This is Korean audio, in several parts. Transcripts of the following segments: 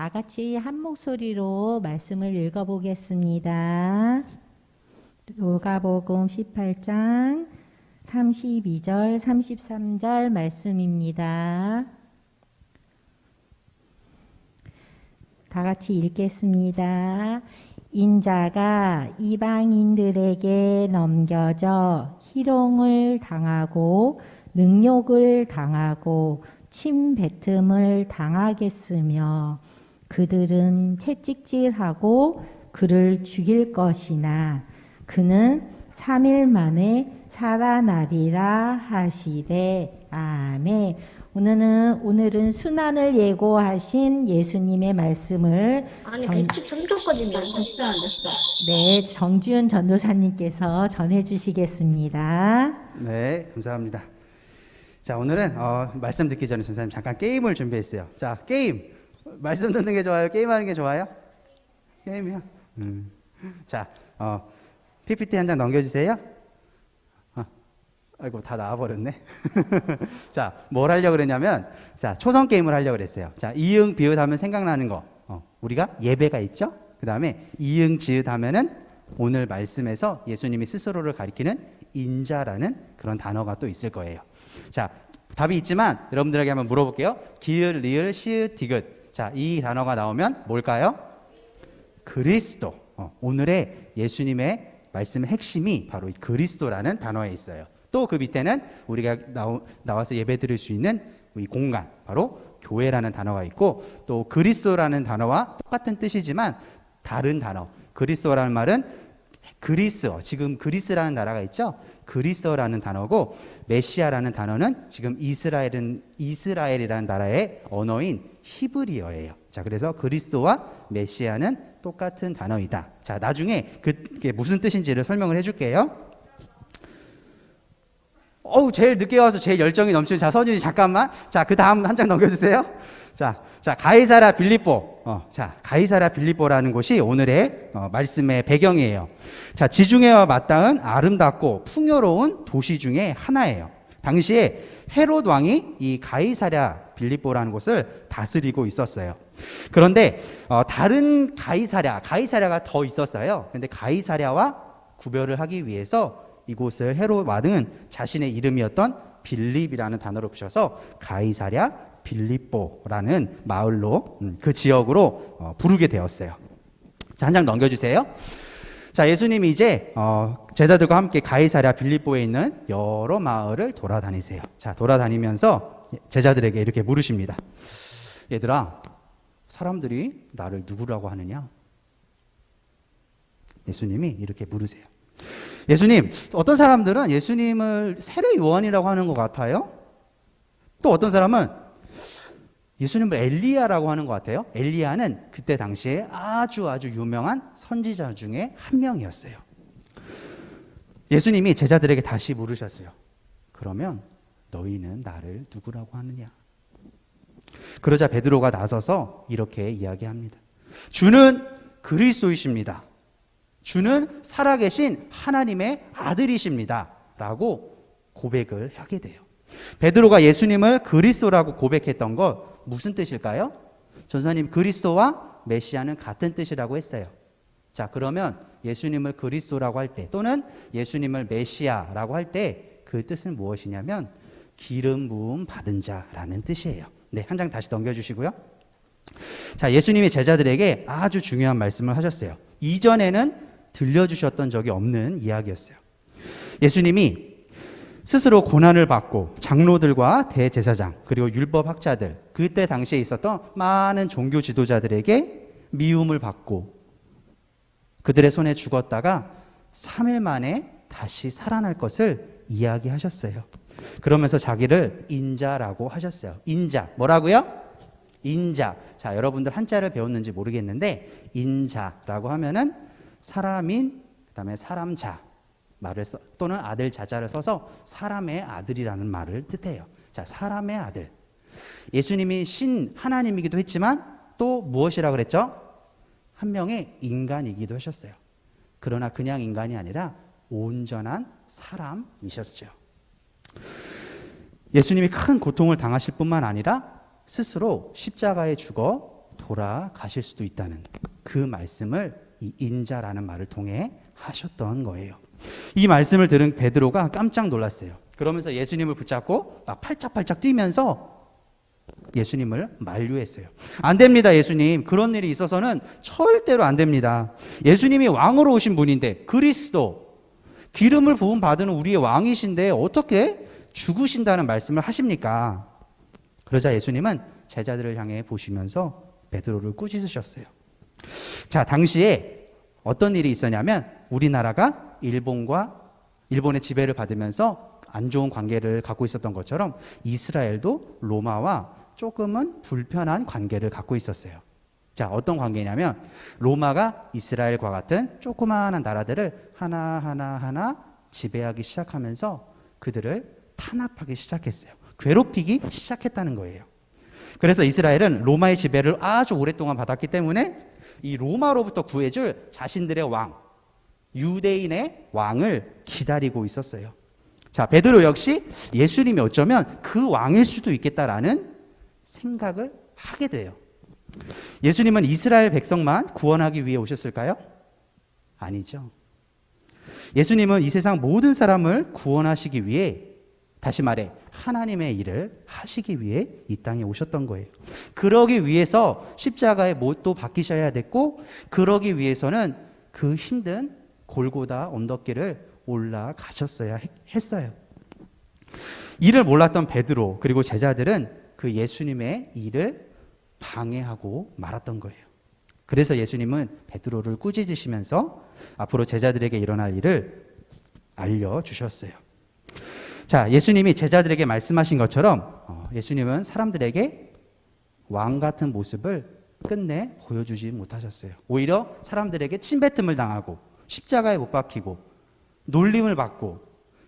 다 같이 한 목소리로 말씀을 읽어보겠습니다. 누가복음 18장 32절, 33절 말씀입니다. 다 같이 읽겠습니다. 인자가 이방인들에게 넘겨져 희롱을 당하고 능욕을 당하고 침뱉음을 당하겠으며 그들은 채찍질하고 그를 죽일 것이나 그는 3일 만에 살아나리라 하시되 아멘. 오늘은 순환을 예고하신 예수님의 말씀을 아니 113조까지는 됐어 안 됐어? 네, 정지훈 전도사님께서 전해주시겠습니다. 네, 감사합니다. 자, 오늘은 말씀 듣기 전에 전사님 잠깐 게임을 준비했어요. 자, 게임. 말씀 듣는 게 좋아요? 게임하는 게 좋아요? 게임이요? 자, PPT 한 장 넘겨주세요. 아이고, 다 나와버렸네. 자, 뭘 하려고 그랬냐면, 자, 초성 게임을 하려고 그랬어요. 자, 이응, 비읍 하면 생각나는 거. 우리가 예배가 있죠? 그 다음에 이응, 지읒 하면은 오늘 말씀에서 예수님이 스스로를 가리키는 인자라는 그런 단어가 또 있을 거예요. 자, 답이 있지만 여러분들에게 한번 물어볼게요. 기을, 리을, 시읒, 디귿. 자, 이 단어가 나오면 뭘까요? 그리스도. 오늘의 예수님의 말씀의 핵심이 바로 이 그리스도라는 단어에 있어요. 또 그 밑에는 우리가 나와서 예배 드릴 수 있는 이 공간, 바로 교회라는 단어가 있고, 또 그리스도라는 단어와 똑같은 뜻이지만 다른 단어. 그리스도라는 말은 그리스어, 지금 그리스라는 나라가 있죠? 그리스어라는 단어고, 메시아라는 단어는 지금 이스라엘이라는 나라의 언어인 히브리어예요. 자, 그래서 그리스도와 메시아는 똑같은 단어이다. 자, 나중에 그게 무슨 뜻인지를 설명을 해줄게요. 제일 늦게 와서 제일 열정이 넘치는, 자, 선윤이 잠깐만. 자, 그 다음 한 장 넘겨주세요. 자, 가이사랴 빌립보. 가이사랴 빌립보라는 곳이 오늘의 말씀의 배경이에요. 자, 지중해와 맞닿은 아름답고 풍요로운 도시 중에 하나예요. 당시에 헤롯 왕이 이 가이사랴 빌립보라는 곳을 다스리고 있었어요. 그런데 다른 가이사랴가 더 있었어요. 근데 가이사랴와 구별을 하기 위해서 이곳을 헤롯 왕은 자신의 이름이었던 빌립이라는 단어로 붙여서 가이사랴 빌립보라는 마을로, 그 지역으로 부르게 되었어요. 자, 한 장 넘겨주세요. 자, 예수님이 이제 제자들과 함께 가이사랴 빌립보에 있는 여러 마을을 돌아다니세요. 자, 돌아다니면서 제자들에게 이렇게 물으십니다. 얘들아, 사람들이 나를 누구라고 하느냐? 예수님이 이렇게 물으세요. 예수님, 어떤 사람들은 예수님을 세례 요한이라고 하는 것 같아요. 또 어떤 사람은 예수님을 엘리야라고 하는 것 같아요. 엘리야는 그때 당시에 아주 유명한 선지자 중에 한 명이었어요. 예수님이 제자들에게 다시 물으셨어요. 그러면 너희는 나를 누구라고 하느냐? 그러자 베드로가 나서서 이렇게 이야기합니다. 주는 그리스도이십니다. 주는 살아계신 하나님의 아들이십니다. 라고 고백을 하게 돼요. 베드로가 예수님을 그리스도라고 고백했던 것 무슨 뜻일까요? 전사님, 그리스도와 메시아는 같은 뜻이라고 했어요. 자, 그러면 예수님을 그리스도라고 할 때, 또는 예수님을 메시아라고 할 때 그 뜻은 무엇이냐면 기름 부음 받은 자라는 뜻이에요. 네, 한 장 다시 넘겨주시고요. 자, 예수님이 제자들에게 아주 중요한 말씀을 하셨어요. 이전에는 들려주셨던 적이 없는 이야기였어요. 예수님이 스스로 고난을 받고 장로들과 대제사장, 그리고 율법학자들, 그때 당시에 있었던 많은 종교 지도자들에게 미움을 받고 그들의 손에 죽었다가 3일 만에 다시 살아날 것을 이야기하셨어요. 그러면서 자기를 인자라고 하셨어요. 인자, 뭐라고요? 인자. 자, 여러분들 한자를 배웠는지 모르겠는데 인자라고 하면은 사람인, 그다음에 사람자 말을 또는 아들 자자를 써서 사람의 아들이라는 말을 뜻해요. 자, 사람의 아들. 예수님이 신 하나님이기도 했지만 또 무엇이라 그랬죠? 한 명의 인간이기도 하셨어요. 그러나 그냥 인간이 아니라 온전한 사람이셨죠. 예수님이 큰 고통을 당하실 뿐만 아니라 스스로 십자가에 죽어 돌아가실 수도 있다는 그 말씀을 이 인자라는 말을 통해 하셨던 거예요. 이 말씀을 들은 베드로가 깜짝 놀랐어요. 그러면서 예수님을 붙잡고 막 팔짝팔짝 뛰면서 예수님을 만류했어요. 안 됩니다, 예수님. 그런 일이 있어서는 절대로 안 됩니다. 예수님이 왕으로 오신 분인데, 그리스도, 기름을 부음 받은 우리의 왕이신데 어떻게 죽으신다는 말씀을 하십니까? 그러자 예수님은 제자들을 향해 보시면서 베드로를 꾸짖으셨어요. 자, 당시에 어떤 일이 있었냐면 우리나라가 일본의 지배를 받으면서 안 좋은 관계를 갖고 있었던 것처럼 이스라엘도 로마와 조금은 불편한 관계를 갖고 있었어요. 자, 어떤 관계냐면 로마가 이스라엘과 같은 조그마한 나라들을 하나하나 지배하기 시작하면서 그들을 탄압하기 시작했어요. 괴롭히기 시작했다는 거예요. 그래서 이스라엘은 로마의 지배를 아주 오랫동안 받았기 때문에 이 로마로부터 구해줄 자신들의 왕, 유대인의 왕을 기다리고 있었어요. 자, 베드로 역시 예수님이 어쩌면 그 왕일 수도 있겠다라는 생각을 하게 돼요. 예수님은 이스라엘 백성만 구원하기 위해 오셨을까요? 아니죠. 예수님은 이 세상 모든 사람을 구원하시기 위해, 다시 말해 하나님의 일을 하시기 위해 이 땅에 오셨던 거예요. 그러기 위해서 십자가의 못도 박히셔야 됐고, 그러기 위해서는 그 힘든 골고다 언덕길을 올라가셨어야 했어요. 이를 몰랐던 베드로 그리고 제자들은 그 예수님의 일을 방해하고 말았던 거예요. 그래서 예수님은 베드로를 꾸짖으시면서 앞으로 제자들에게 일어날 일을 알려주셨어요. 자, 예수님이 제자들에게 말씀하신 것처럼 예수님은 사람들에게 왕 같은 모습을 끝내 보여주지 못하셨어요. 오히려 사람들에게 침뱉음을 당하고 십자가에 못 박히고 놀림을 받고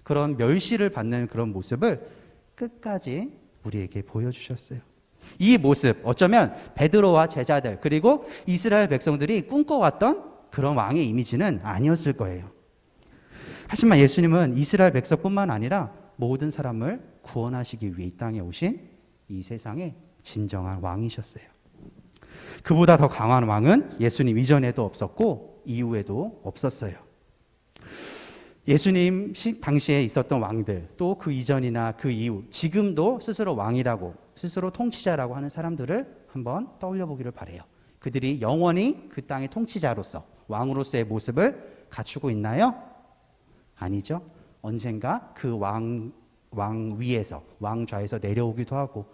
그런 멸시를 받는 그런 모습을 끝까지 우리에게 보여주셨어요. 이 모습, 어쩌면 베드로와 제자들 그리고 이스라엘 백성들이 꿈꿔왔던 그런 왕의 이미지는 아니었을 거예요. 하지만 예수님은 이스라엘 백성뿐만 아니라 모든 사람을 구원하시기 위해 이 땅에 오신 이 세상의 진정한 왕이셨어요. 그보다 더 강한 왕은 예수님 이전에도 없었고 이후에도 없었어요. 예수님 당시에 있었던 왕들, 또 그 이전이나 그 이후, 지금도 스스로 왕이라고, 스스로 통치자라고 하는 사람들을 한번 떠올려 보기를 바라요. 그들이 영원히 그 땅의 통치자로서, 왕으로서의 모습을 갖추고 있나요? 아니죠. 언젠가 그 왕 위에서, 왕좌에서 내려오기도 하고,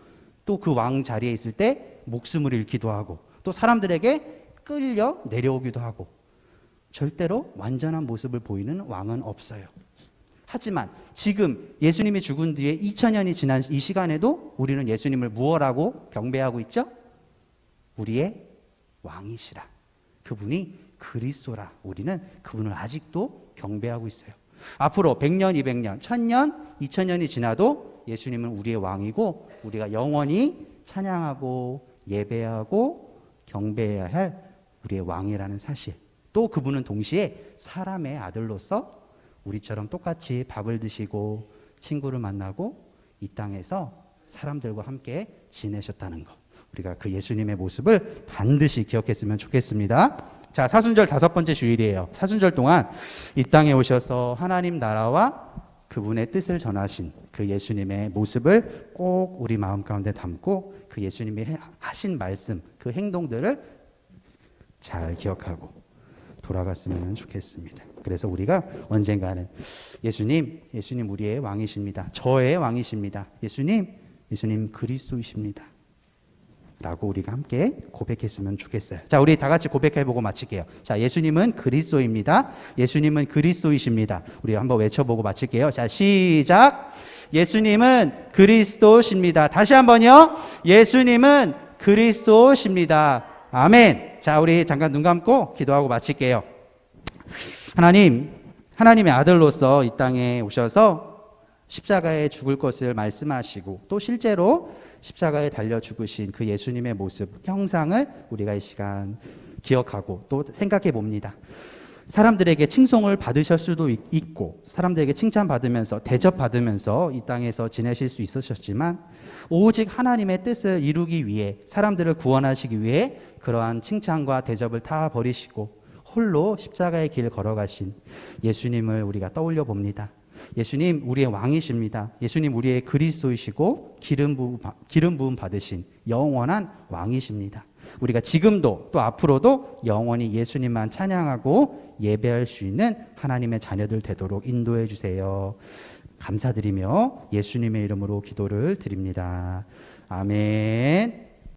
또 그 왕 자리에 있을 때 목숨을 잃기도 하고, 또 사람들에게 끌려 내려오기도 하고, 절대로 완전한 모습을 보이는 왕은 없어요. 하지만 지금 예수님이 죽은 뒤에 2000년이 지난 이 시간에도 우리는 예수님을 무엇하고 경배하고 있죠? 우리의 왕이시라. 그분이 그리스도라. 우리는 그분을 아직도 경배하고 있어요. 앞으로 100년, 200년, 1000년, 2000년이 지나도 예수님은 우리의 왕이고 우리가 영원히 찬양하고 예배하고 경배해야 할 우리의 왕이라는 사실. 또 그분은 동시에 사람의 아들로서 우리처럼 똑같이 밥을 드시고 친구를 만나고 이 땅에서 사람들과 함께 지내셨다는 것. 우리가 그 예수님의 모습을 반드시 기억했으면 좋겠습니다. 자, 사순절 5번째 주일이에요. 사순절 동안 이 땅에 오셔서 하나님 나라와 그분의 뜻을 전하신 그 예수님의 모습을 꼭 우리 마음 가운데 담고 그 예수님이 하신 말씀, 그 행동들을 잘 기억하고 돌아갔으면 좋겠습니다. 그래서 우리가 언젠가는 예수님 우리의 왕이십니다. 저의 왕이십니다. 예수님 그리스도이십니다. 라고 우리가 함께 고백했으면 좋겠어요. 자, 우리 다 같이 고백해보고 마칠게요. 자, 예수님은 그리스도입니다. 예수님은 그리스도이십니다. 우리 한번 외쳐보고 마칠게요. 자, 시작. 예수님은 그리스도십니다. 다시 한번요. 예수님은 그리스도십니다. 아멘. 자, 우리 잠깐 눈 감고 기도하고 마칠게요. 하나님의 아들로서 이 땅에 오셔서 십자가에 죽을 것을 말씀하시고 또 실제로 십자가에 달려 죽으신 그 예수님의 모습, 형상을 우리가 이 시간 기억하고 또 생각해 봅니다. 사람들에게 칭송을 받으실 수도 있고 사람들에게 칭찬받으면서 대접받으면서 이 땅에서 지내실 수 있으셨지만 오직 하나님의 뜻을 이루기 위해 사람들을 구원하시기 위해 그러한 칭찬과 대접을 다 버리시고 홀로 십자가의 길 걸어가신 예수님을 우리가 떠올려 봅니다. 예수님 우리의 왕이십니다. 예수님 우리의 그리스도이시고 기름 부음 받으신 영원한 왕이십니다. 우리가 지금도 또 앞으로도 영원히 예수님만 찬양하고 예배할 수 있는 하나님의 자녀들 되도록 인도해 주세요. 감사드리며 예수님의 이름으로 기도를 드립니다. 아멘.